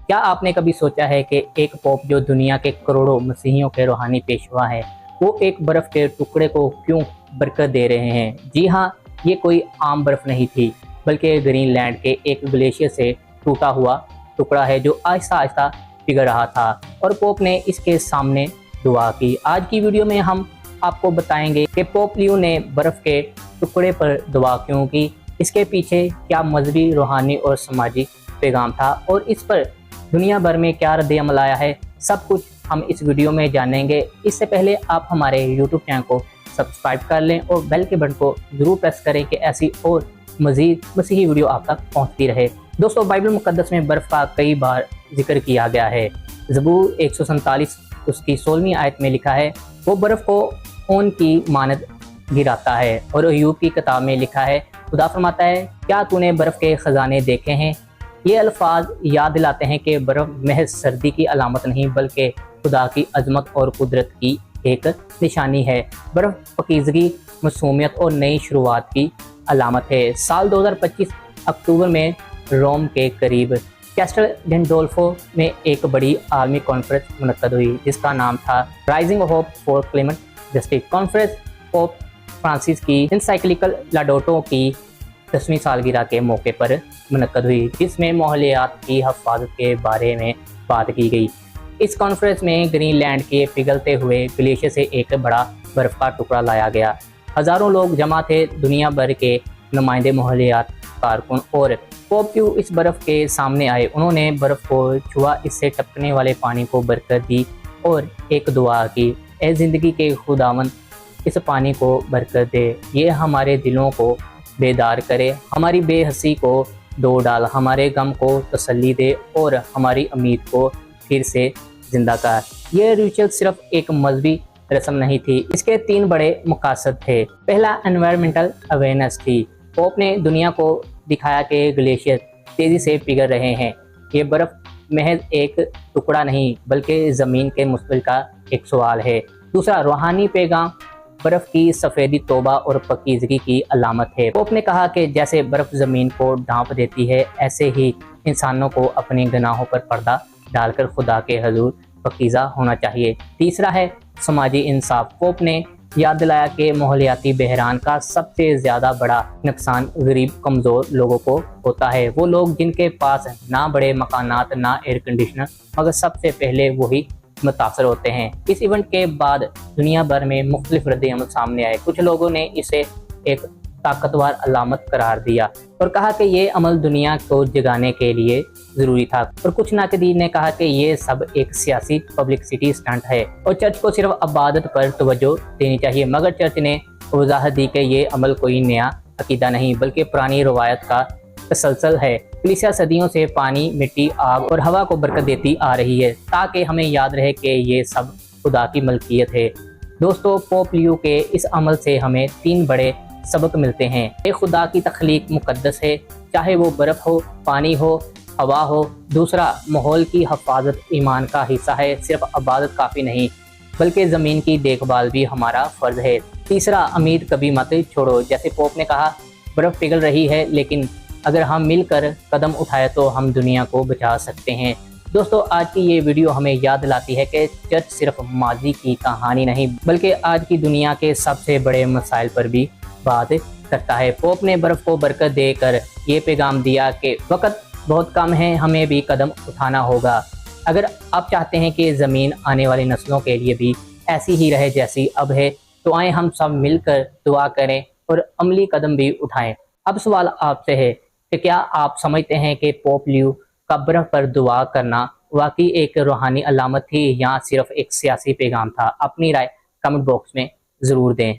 क्या आपने कभी सोचा है कि एक पोप जो दुनिया के करोड़ों मसीहियों के रूहानी पेशवा है, वो एक बर्फ के टुकड़े को क्यों बरकत दे रहे हैं? जी हाँ, ये कोई आम बर्फ नहीं थी, बल्कि ग्रीनलैंड के एक ग्लेशियर से टूटा हुआ टुकड़ा है जो आहिस्ता आहिस्ता पिघल रहा था और पोप ने इसके सामने दुआ की। आज की वीडियो में हम आपको बताएंगे कि पोप लियो ने बर्फ के टुकड़े पर दुआ क्यों की, इसके पीछे क्या मजहबी, रूहानी और समाजी पैगाम था और इस पर दुनिया भर में क्या रद्द-ए-अमल आया है। सब कुछ हम इस वीडियो में जानेंगे। इससे पहले आप हमारे यूट्यूब चैनल को सब्सक्राइब कर लें और बेल के बटन को जरूर प्रेस करें कि ऐसी और मजीद मसीही वीडियो आप तक पहुंचती रहे। दोस्तों, बाइबल मुकद्दस में बर्फ का कई बार जिक्र किया गया है। ज़बूर 147 उसकी 16वीं आयत में लिखा है, वो बर्फ को ऊन की मानद गिराता है। और अय्यूब की किताब में लिखा है, खुदा फरमाता है, क्या तूने बर्फ के खजाने देखे हैं? ये अल्फाज याद दिलाते हैं कि बर्फ महज सर्दी की अलामत नहीं, बल्कि खुदा की अजमत और कुदरत की एक निशानी है। बर्फ पकीज़गी, मासूमियत और नई शुरुआत की अलामत है। साल 2025 अक्टूबर में रोम के करीब कैस्टल गैंडोल्फो में एक बड़ी आर्मी कॉन्फ्रेंस मुनक्कद हुई, जिसका नाम था rising hope for climate justice. Conference pope Francis की एनसाइक्लिकल लाडोटो की 10वीं सालगिरह के मौके पर मुनक्कद हुई, जिसमें माहौलियात की हिफाजत के बारे में बात की गई। इस कॉन्फ्रेंस में ग्रीनलैंड के पिघलते हुए ग्लेशियर से एक बड़ा बर्फ का टुकड़ा लाया गया। हजारों लोग जमा थे, दुनिया भर के नुमाइंदे, माहौलियात कारकुन और पोप लियो इस बर्फ के सामने आए। उन्होंने बर्फ को छुआ, इससे टपकने वाले पानी को बरकत दी और एक दुआ की, ए जिंदगी के खुदावंद, इस पानी को बरकत दे, ये हमारे दिलों को बेदार करे, हमारी बेहसी को दो डाल, हमारे गम को तसल्ली दे और हमारी उम्मीद को फिर से जिंदा कर। ये रिचुअल सिर्फ एक मजहबी रस्म नहीं थी, इसके 3 बड़े मकसद थे। पहला, एनवायरमेंटल अवेयरनेस थी। पोप ने दुनिया को दिखाया कि ग्लेशियर तेजी से पिघल रहे हैं। ये बर्फ महज एक टुकड़ा नहीं, बल्कि ज़मीन के मुस्तकबिल का एक सवाल है। दूसरा, रूहानी पैगाम, बर्फ की सफ़ेदी तौबा और पकीज़गी की अलामत है। पोप ने कहा कि जैसे बर्फ ज़मीन को ढांप देती है, ऐसे ही इंसानों को अपने गुनाहों पर पर्दा डालकर खुदा के हजूर पकीज़ा होना चाहिए। तीसरा है समाजी इंसाफ। पोप ने याद दिलाया कि माहौलियाती बहरान का सबसे ज़्यादा बड़ा नुकसान गरीब, कमज़ोर लोगों को होता है। वो लोग जिनके पास ना बड़े मकानात, ना एयर कंडीशनर, मगर सबसे पहले वही मुतासर होते हैं। इस इवेंट के बाद दुनिया भर में मुख्तलिफ रद्द-ए-अमल सामने आए। कुछ लोगों ने इसे एक ताकतवर अलामत करार दिया और कहा कि ये अमल दुनिया को जगाने के लिए ज़रूरी था, और कुछ नाक़दीन ने कहा कि ये सब एक सियासी पब्लिसिटी स्टंट है और चर्च को सिर्फ इबादत पर तवज्जो देनी चाहिए। मगर चर्च ने वजाहत दी कि ये अमल कोई नया अकीदा नहीं, बल्कि पुरानी रवायत का तसलसल है। कलीसिया सदियों से पानी, मिट्टी, आग और हवा को बरकत देती आ रही है, ताकि हमें याद रहे कि ये सब खुदा की मलकियत है। दोस्तों, पोप लियो के इस अमल से हमें 3 बड़े सबक मिलते हैं। एक, खुदा की तख्लीक मुकद्दस है, चाहे वो बर्फ हो, पानी हो, हवा हो। दूसरा, माहौल की हिफाजत ईमान का हिस्सा है, सिर्फ इबादत काफ़ी नहीं, बल्कि ज़मीन की देखभाल भी हमारा फ़र्ज है। तीसरा, उम्मीद कभी मत छोड़ो। जैसे पोप ने कहा, बर्फ पिघल रही है, लेकिन अगर हम मिलकर कदम उठाए तो हम दुनिया को बचा सकते हैं। दोस्तों, आज की ये वीडियो हमें याद दिलाती है कि चर्च सिर्फ माजी की कहानी नहीं, बल्कि आज की दुनिया के सबसे बड़े मसाइल पर भी बात करता है। पोप ने बर्फ को बरकत देकर ये पैगाम दिया कि वक्त बहुत कम है, हमें भी कदम उठाना होगा। अगर आप चाहते हैं कि ज़मीन आने वाली नस्लों के लिए भी ऐसी ही रहे जैसी अब है, तो आए हम सब मिलकर दुआ करें और अमली कदम भी उठाएं। अब सवाल आपसे है कि क्या आप समझते हैं कि पोप लियो का बर्फ पर दुआ करना वाकई एक रूहानी अलामत थी या सिर्फ एक सियासी पैगाम था? अपनी राय कमेंट बॉक्स में ज़रूर दें।